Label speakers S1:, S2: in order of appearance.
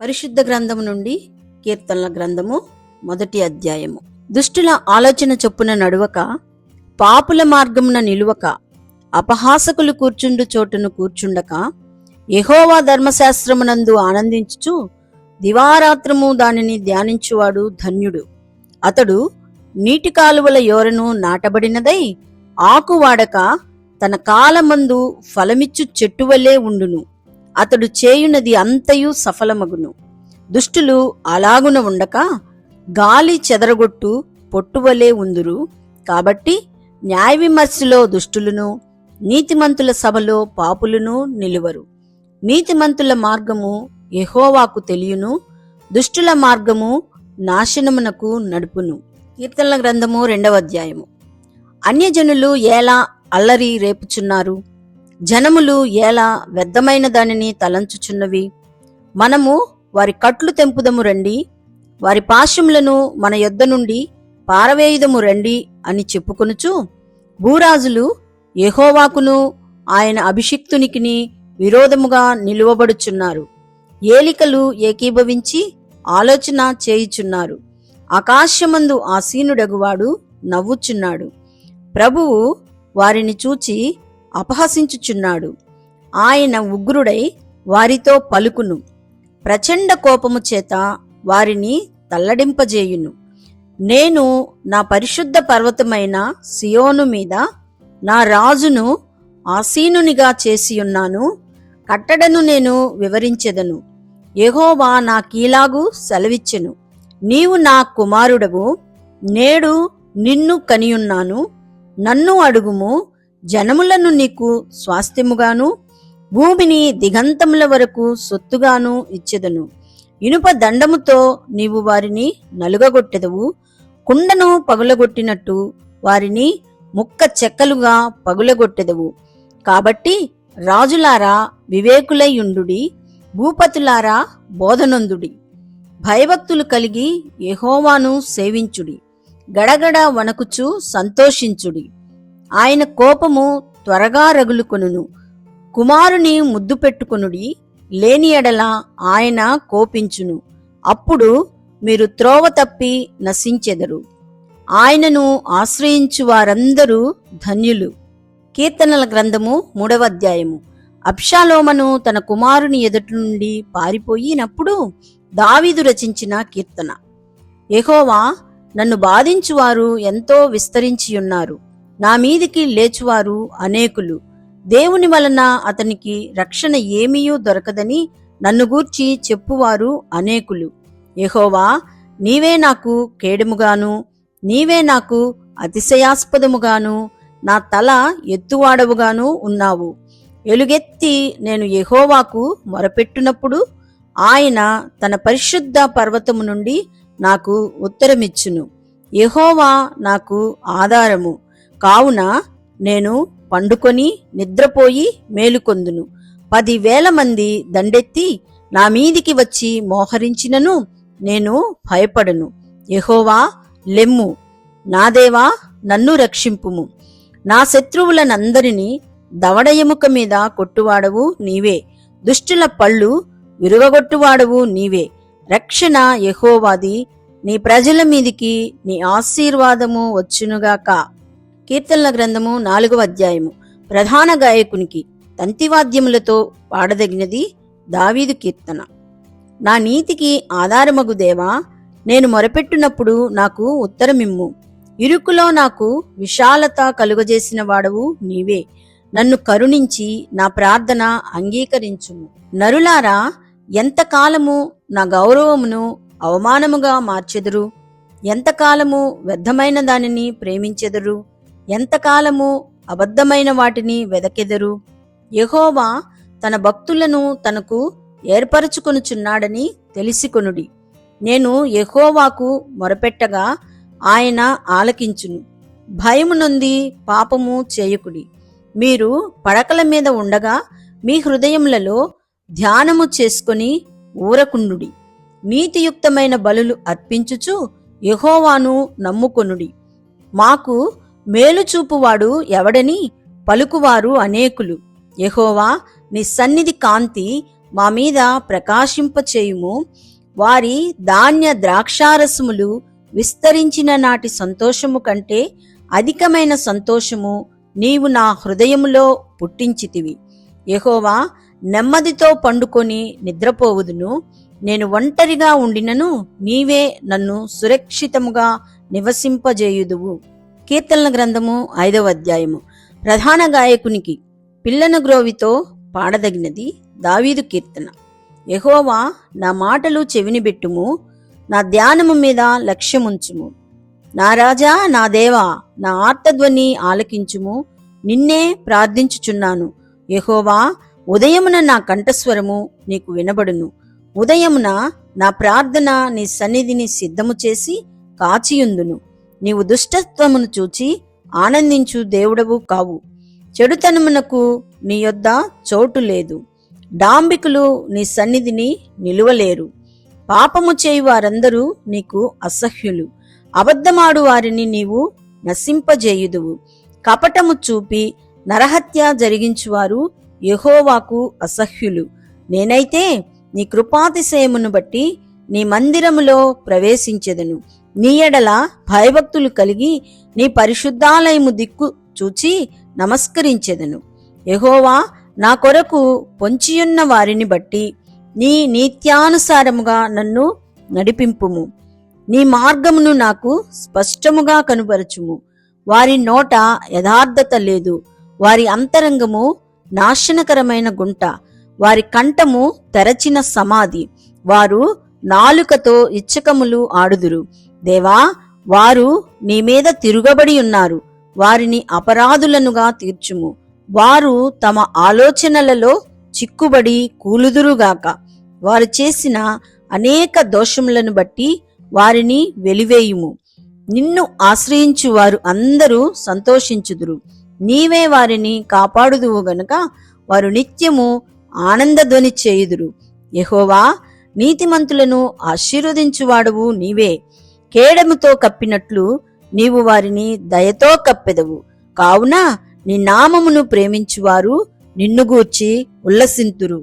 S1: పరిశుద్ధ గ్రంథము నుండి కీర్తనల గ్రంథము 1వ అధ్యాయము. దుష్టుల ఆలోచన చొప్పున నడువక, పాపుల మార్గమున నిలువక, అపహాసకులు కూర్చుండు చోటును కూర్చుండక, యెహోవా ధర్మశాస్త్రమునందు ఆనందించుచు దివారాత్రము దానిని ధ్యానించువాడు ధన్యుడు. అతడు నీటి కాలువల యోరను నాటబడినదై ఆకు వాడక తన కాలమందు ఫలమిచ్చు చెట్టువలే ఉండును. అతడు చేయునది అంతయు సఫలమగును. దుష్టులు అలాగున ఉండక గాలి చెదరగొట్టు పొట్టువలే ఉందురు. కాబట్టి న్యాయ విమర్శలో దుష్టులను, నీతిమంతుల సభలో పాపులను నిలువరు. నీతిమంతుల మార్గము యెహోవాకు తెలియను, దుష్టుల మార్గము నాశనమునకు నడుపును. కీర్తనల గ్రంథము 2వ అధ్యాయము. అన్యజనులు ఎలా అల్లరి రేపుచున్నారు, జనములు ఎలా వ్యర్థమైన దానిని తలంచుచున్నవి. మనము వారి కట్లు తెంపుదము రండి, వారి పాశములను మన యొద్ద నుండి పారవేయుదము రండి అని చెప్పుకొనుచు, భూరాజులు యెహోవాకును ఆయన అభిషిక్తునికిని విరోధముగా నిలువబడుచున్నారు. ఏలికలు ఏకీభవించి ఆలోచన చేయుచున్నారు. ఆకాశమందు ఆసీనుడగువాడు నవ్వుచున్నాడు. ప్రభువు వారిని చూచి అపహసించుచున్నాడు. ఆయన ఉగ్రుడై వారితో పలుకును. ప్రచండ కోపము చేత వారిని తల్లడింపజేయును. నేను నా పరిశుద్ధ పర్వతమైన సియోను మీద నా రాజును ఆసీనునిగా చేసియున్నాను. కట్టడను నేను వివరించెదను. యెహోవా నాకీలాగు సెలవిచ్చెను, నీవు నా కుమారుడవు, నేడు నిన్ను కనియున్నాను. నన్ను అడుగుము, జనములను నీకు స్వాస్థ్యముగాను, భూమిని దిగంతముల వరకు సొత్తుగాను ఇచ్చెదను. ఇనుప దండముతో నీవు వారిని నలుగగొట్టెదవు. కుండను పగులగొట్టినట్టు వారిని ముక్క చెక్కలుగా పగులగొట్టెదవు. కాబట్టి రాజులారా వివేకులైయుండుడి, భూపతులారా బోధనొందుడి. భయభక్తులు కలిగి యెహోవాను సేవించుడి. గడగడ వణకుచు సంతోషించుడి. ఆయన కోపము త్వరగా రగులుకొనును. కుమారుని ముద్దు పెట్టుకొనుడి, లేని ఎడల ఆయన కోపించును. అప్పుడు మీరు త్రోవ తప్పి నశించెదరు. ఆయనను ఆశ్రయించు వారందరూ ధన్యులు. కీర్తనల గ్రంథము 3వ అధ్యాయము. అబ్షాలోమను తన కుమారుని ఎదుటి నుండి పారిపోయినప్పుడు దావీదు రచించిన కీర్తన. యెహోవా, నన్ను బాధించువారు ఎంతో విస్తరించియున్నారు. నా మీదికి లేచువారు అనేకులు. దేవుని వలన అతనికి రక్షణ ఏమీయూ దొరకదని నన్ను గూర్చి చెప్పువారు అనేకులు. యెహోవా, నీవే నాకు కేడముగాను, నీవే నాకు అతిశయాస్పదముగాను, నా తల ఎత్తువాడవుగాను ఉన్నావు. ఎలుగెత్తి నేను యెహోవాకు మొరపెట్టునప్పుడు ఆయన తన పరిశుద్ధ పర్వతము నుండి నాకు ఉత్తరమిచ్చును. యెహోవా నాకు ఆధారము కావున నేను పండుకొని నిద్రపోయి మేలుకొందును. 10,000 మంది దండెత్తి నా మీదికి వచ్చి మోహరించినను నేను భయపడను. యెహోవా, లెమ్ము, నా దేవా, నన్ను రక్షింపుము. నా శత్రువులనందరినీ దవడ ఎముక మీద కొట్టువాడవు నీవే. దుష్టుల పళ్ళు విరుగగొట్టువాడవు నీవే. రక్షణ యెహోవాది, నీ ప్రజల మీదికి నీ ఆశీర్వాదము వచ్చునుగాక. కీర్తనల గ్రంథము 4వ అధ్యాయము. ప్రధాన గాయకునికి తంతివాద్యములతో పాడదగినది దావీదు కీర్తన. నా నీతికి ఆధారమగు దేవా, నేను మొరపెట్టునప్పుడు నాకు ఉత్తరమిమ్ము. ఇరుకులో నాకు విశాలత కలుగజేసిన వాడవు నీవే. నన్ను కరుణించి నా ప్రార్థన అంగీకరించుము. నరులారా, ఎంతకాలము నా గౌరవమును అవమానముగా మార్చెదరు? ఎంతకాలము వ్యర్థమైన దానిని ప్రేమించెదరు? ఎంతకాలము అబద్ధమైన వాటిని వెదకెదరు? యెహోవా తన భక్తులను తనకు ఏర్పరచుకొనుచున్నాడని తెలిసికొనుడి. నేను యెహోవాకు మొరపెట్టగా ఆయన ఆలకించును. భయము నొంది పాపము చేయకుడి. మీరు పడకల మీద ఉండగా మీ హృదయములలో ధ్యానము చేసుకొని ఊరకుండుడి. నీతియుక్తమైన బలులు అర్పించుచు యెహోవాను నమ్ముకొనుడి. మాకు మేలుచూపువాడు ఎవడని పలుకువారు అనేకులు. యెహోవా, నీ సన్నిధి కాంతి మా మీద ప్రకాశింపచేయుము. వారి ధాన్య ద్రాక్షారసములు విస్తరించిన నాటి సంతోషము కంటే అధికమైన సంతోషము నీవు నా హృదయములో పుట్టించితివి. యెహోవా, నెమ్మదితో పండుకొని నిద్రపోవుదును. నేను ఒంటరిగా ఉండినను నీవే నన్ను సురక్షితముగా నివసింపజేయుదువు. కీర్తనల గ్రంథము 5వ అధ్యాయము. ప్రధాన గాయకునికి పిల్లన గ్రోవితో పాడదగినది దావీదు కీర్తన. యెహోవా, నా మాటలు చెవినిబెట్టుము, నా ధ్యానము మీద లక్ష్యముంచుము. నా రాజా, నా దేవా, నా ఆర్తధ్వని ఆలకించుము. నిన్నే ప్రార్థించుచున్నాను. యెహోవా, ఉదయమున నా కంఠస్వరము నీకు వినబడును. ఉదయమున నా ప్రార్థన నీ సన్నిధిని సిద్ధము చేసి కాచియుందును. నీవు దుష్టత్వమును చూచి ఆనందించు దేవుడవు కావు. చెడుతనమునకు నీ యొద్ద చోటు లేదు. డాంబికులు నీ సన్నిధిని నిలువలేరు. పాపము చేయు వారందరూ నీకు అసహ్యులు. అబద్ధమాడు వారిని నీవు నశింపజేయుదువు. కపటము చూపి నరహత్య జరిగించువారు యెహోవాకు అసహ్యులు. నేనైతే నీ కృపాతిశయమును బట్టి నీ మందిరములో ప్రవేశించెదను. నీ ఎడల భయభక్తులు కలిగి నీ పరిశుద్ధాలయము దిక్కు చూచి నమస్కరించెదను. యెహోవా, నా కొరకు పొంచియున్న వారిని బట్టి నీ నీత్యానుసారముగా నన్ను నడిపింపుము. నీ మార్గమును నాకు స్పష్టముగా కనుపరచుము. వారి నోట యథార్థత లేదు. వారి అంతరంగము నాశనకరమైన గుంట. వారి కంఠము తెరచిన సమాధి. వారు నాలుకతో ఇచ్చకములు ఆడుదురు. దేవా, వారు నీ మీద తిరుగబడి ఉన్నారు. వారిని అపరాధులనుగా తీర్చుము. వారు తమ ఆలోచనలలో చిక్కుబడి కూలుదురుగాక. వారు చేసిన అనేక దోషములను బట్టి వారిని వెలివేయుము. నిన్ను ఆశ్రయించు వారు అందరూ సంతోషించుదురు. నీవే వారిని కాపాడుదువు గనుక వారు నిత్యము ఆనందధ్వని చేయుదురు. యెహోవా, నీతిమంతులను ఆశీర్వదించువాడువు నీవే. కేడముతో కప్పినట్లు నీవు వారిని దయతో కప్పెదవు. కావున నీ నామమును ప్రేమించువారు నిన్ను గూర్చి ఉల్లసింతురు.